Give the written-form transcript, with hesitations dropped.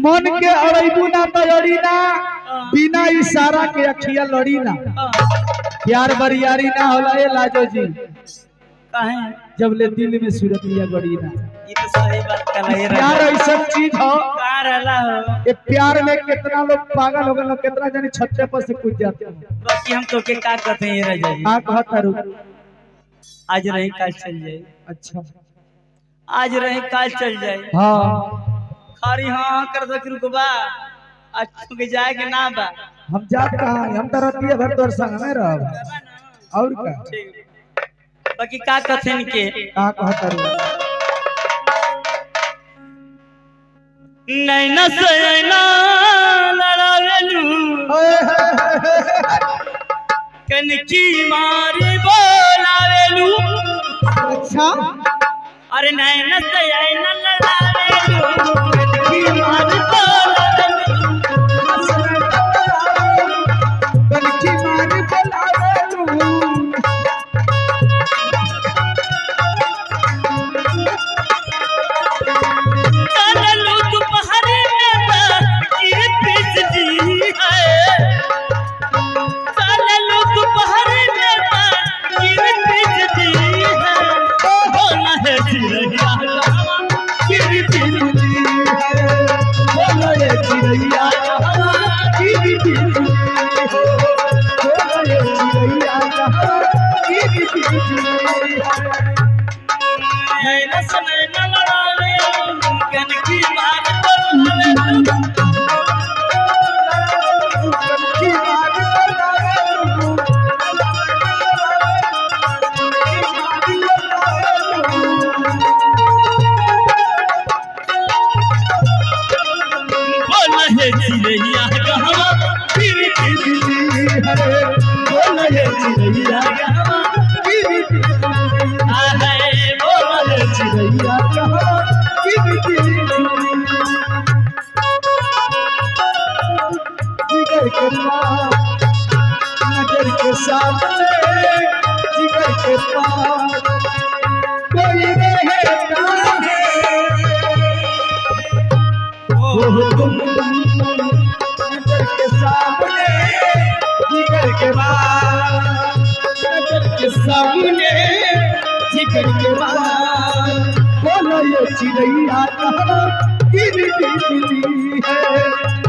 मन के अड़ैबू ना तैयारी ना बिना इशारा के अखिया लड़ी ना प्यार बरियारी ना होला ए लाजो जी काहे जब ले दिल में सूरत लिया गड़ी ना। ये तो सही बात कर रहे प्यार ऐसा चीज हो का रहला हो ये प्यार में कितना लोग पागल हो गए लोग कितना जानी छत पर से कूद जाते हैं। बाकी हम तो के का कहते हैं राजा जी हां कहता रू आज रही काल चल जाए। अच्छा आज रही काल चल जाए हां खारी हां कर दो कि रुकबा आज के जाए के ना बा हम जात कहां हम तो रतिया भर तोर संग में रहब और का ठीक बाकी का कथन के का कहता रू नैना से नैना लड़ावेलू कनकी मारी बोलावेलू। अच्छा अरे नैना से नैना लड़ावेलू कनकी मारी बोलावेलू कनकी मारी बोलावेलू नजर के सामने जिगर के पास कोई रहता है वो तुम नजर के सामने जिगर के पास नजर के सामने जिगर के पास बोलो ये चिड़ैया कहाँ गिरी है।